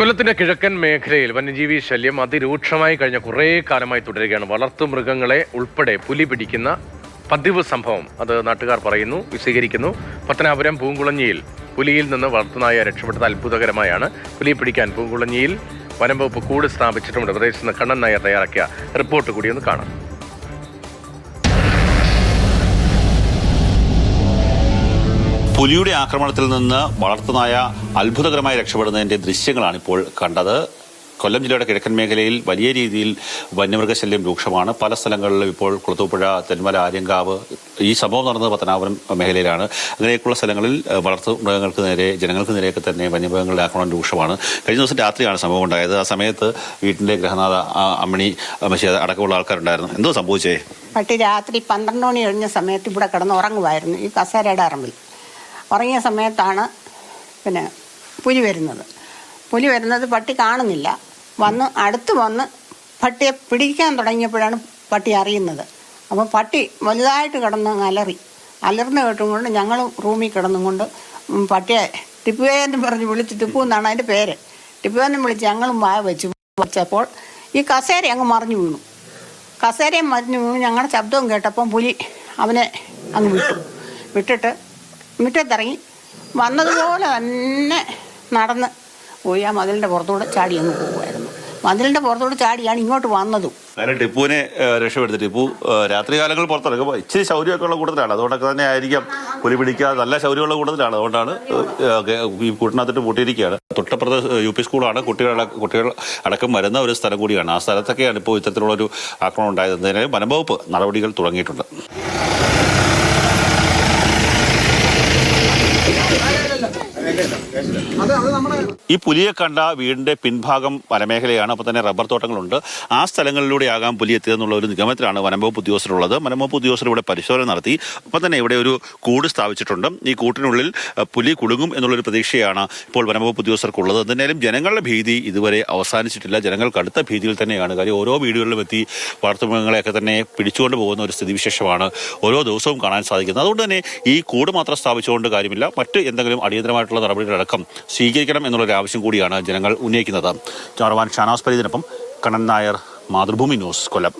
കൊല്ലത്തിന്റെ കിഴക്കൻ മേഖലയിൽ വന്യജീവി ശല്യം അതിരൂക്ഷമായി കഴിഞ്ഞ കുറേ കാലമായി തുടരുകയാണ്. വളർത്തുമൃഗങ്ങളെ ഉൾപ്പെടെ പുലി പിടിക്കുന്ന പതിവ് സംഭവം അത് നാട്ടുകാർ പറയുന്നു, വിശദീകരിക്കുന്നു. പത്തനാപുരം പൂങ്കുളഞ്ഞിയിൽ പുലിയിൽ നിന്ന് വളർത്തുനായ രക്ഷപ്പെട്ടത് അത്ഭുതകരമായാണ്. പുലിയെ പിടിക്കാൻ പൂങ്കുളഞ്ഞിയിൽ വനംവകുപ്പ് കൂട് സ്ഥാപിച്ചിട്ടുണ്ട്. പ്രദേശത്ത് നിന്ന് കണ്ണൻ നായർ തയ്യാറാക്കിയ റിപ്പോർട്ട് കൂടി ഒന്ന് കാണാം. പുലിയുടെ ആക്രമണത്തിൽ നിന്ന് വളർത്തുനായ അത്ഭുതകരമായി രക്ഷപ്പെടുന്നതിന്റെ ദൃശ്യങ്ങളാണ് ഇപ്പോൾ കണ്ടത്. കൊല്ലം ജില്ലയുടെ കിഴക്കൻ മേഖലയിൽ വലിയ രീതിയിൽ വന്യമൃഗശല്യം രൂക്ഷമാണ്. പല സ്ഥലങ്ങളിലും ഇപ്പോൾ കുളത്തൂപ്പുഴ, തെന്മല, ആര്യങ്കാവ്, ഈ സംഭവം നടന്നത് പത്തനാപുരം മേഖലയിലാണ്. അങ്ങനെയൊക്കെയുള്ള സ്ഥലങ്ങളിൽ വളർത്തു മൃഗങ്ങൾക്ക് നേരെ, ജനങ്ങൾക്ക് നേരെയൊക്കെ തന്നെ വന്യമൃഗങ്ങളുടെ ആക്രമണം രൂക്ഷമാണ്. കഴിഞ്ഞ ദിവസം രാത്രിയാണ് സംഭവം ഉണ്ടായത്. ആ സമയത്ത് വീട്ടിന്റെ ഗൃഹനാഥ അമ്മണി അടക്കമുള്ള ആൾക്കാരുണ്ടായിരുന്നു. എന്തോ സംഭവിച്ചേ? പട്ടി രാത്രി 12 മണി കഴിഞ്ഞ സമയത്ത് ഇവിടെ കിടന്ന് ഉറങ്ങുമായിരുന്നു. ഈ കസേരയുടെ അറമ്പിൽ ഉറങ്ങിയ സമയത്താണ് പുലി വരുന്നത്. പട്ടി കാണുന്നില്ല. അടുത്ത് വന്ന് പട്ടിയെ പിടിക്കാൻ തുടങ്ങിയപ്പോഴാണ് പട്ടി അറിയുന്നത്. അപ്പോൾ പട്ടി വലുതായിട്ട് കിടന്ന് അലർന്ന് കേട്ടുകൊണ്ട് ഞങ്ങൾ റൂമിൽ കിടന്നും കൊണ്ട് പട്ടിയെ ടിപ്പുവെന്ന് പറഞ്ഞ് വിളിച്ച്, ടിപ്പു എന്നാണ് അതിൻ്റെ പേര്, ടിപ്പുവെന്ന് വിളിച്ച് ഞങ്ങളും വെച്ചപ്പോൾ ഈ കസേര അങ്ങ് മറിഞ്ഞു വീണു. ഞങ്ങളുടെ ശബ്ദവും കേട്ടപ്പം പുലി അവനെ അങ്ങ് വിട്ടിട്ട് മുറ്റത്തിറങ്ങി വന്നതുപോലെ തന്നെ നടന്ന് പോയി ആ മതിലിൻ്റെ പുറത്തൂടെ ചാടി അങ്ങ് പോകുമായിരുന്നു. മതിലിൻ്റെ പുറത്തൂടെ ചാടിയാണ് ഇങ്ങോട്ട് വന്നതും. അങ്ങനെ ടിപ്പുവിനെ രക്ഷപ്പെടുത്തി. ടിപ്പു രാത്രി കാലങ്ങളിൽ പുറത്തിറങ്ങുമ്പോൾ ഇച്ചിരി ശൗര്യമൊക്കെ ഉള്ള കൂട്ടത്തിലാണ്. അതുകൊണ്ടൊക്കെ തന്നെ ആയിരിക്കാം പുലി പിടിക്കാതെ നല്ല ശൗര്യമുള്ള കൂട്ടത്തിലാണ്. അതുകൊണ്ടാണ് ഈ കൂട്ടിനകത്തിട്ട് പൂട്ടിയിരിക്കുകയാണ്. തൊട്ടപ്പുറത്ത് UP സ്കൂളാണ്. കുട്ടികൾ അടക്കം വരുന്ന ഒരു സ്ഥലം കൂടിയാണ്. ആ സ്ഥലത്തൊക്കെയാണ് ഇപ്പോൾ ഇത്തരത്തിലുള്ളൊരു ആക്രമണം ഉണ്ടായത്. എന്തായാലും വനംവകുപ്പ് നടപടികൾ തുടങ്ങിയിട്ടുണ്ട്. ഈ പുലിയെ കണ്ട വീടിന്റെ പിൻഭാഗം വനമേഖലയാണ്. അപ്പോൾ തന്നെ റബ്ബർ തോട്ടങ്ങളുണ്ട്. ആ സ്ഥലങ്ങളിലൂടെയാകാം പുലി എത്തിയതെന്നുള്ള ഒരു നിഗമനത്തിലാണ് വനംവകുപ്പ് ഉദ്യോഗസ്ഥരുള്ളത്. വനംവകുപ്പ് ഉദ്യോഗസ്ഥർ ഇവിടെ പരിശോധന നടത്തി. ഒപ്പം തന്നെ ഇവിടെ ഒരു കൂട് സ്ഥാപിച്ചിട്ടുണ്ട്. ഈ കൂട്ടിനുള്ളിൽ പുലി കുടുങ്ങും എന്നുള്ളൊരു പ്രതീക്ഷയാണ് ഇപ്പോൾ വനംവകുപ്പ് ഉദ്യോഗസ്ഥർക്കുള്ളത്. എന്തായാലും ജനങ്ങളുടെ ഭീതി ഇതുവരെ അവസാനിച്ചിട്ടില്ല. ജനങ്ങൾ കടുത്ത ഭീതിയിൽ തന്നെയാണ്. കാര്യം ഓരോ വീടുകളിലും എത്തി വളർത്തുമൃഗങ്ങളെയൊക്കെ തന്നെ പിടിച്ചുകൊണ്ട് പോകുന്ന ഒരു സ്ഥിതിവിശേഷമാണ് ഓരോ ദിവസവും കാണാൻ സാധിക്കുന്നത്. അതുകൊണ്ട് തന്നെ ഈ കൂട് മാത്രം സ്ഥാപിച്ചുകൊണ്ട് കാര്യമില്ല, മറ്റ് എന്തെങ്കിലും അടിയന്തരമായിട്ടുള്ള നടപടികളടക്കം സ്വീകരിക്കണം എന്നുള്ളൊരു ആവശ്യം കൂടിയാണ് ജനങ്ങൾ ഉന്നയിക്കുന്നത്. ക്യാമറമാൻ ഷാനാസ് പരീദിനൊപ്പം കണ്ണൻ നായർ, മാതൃഭൂമി ന്യൂസ്, കൊല്ലം.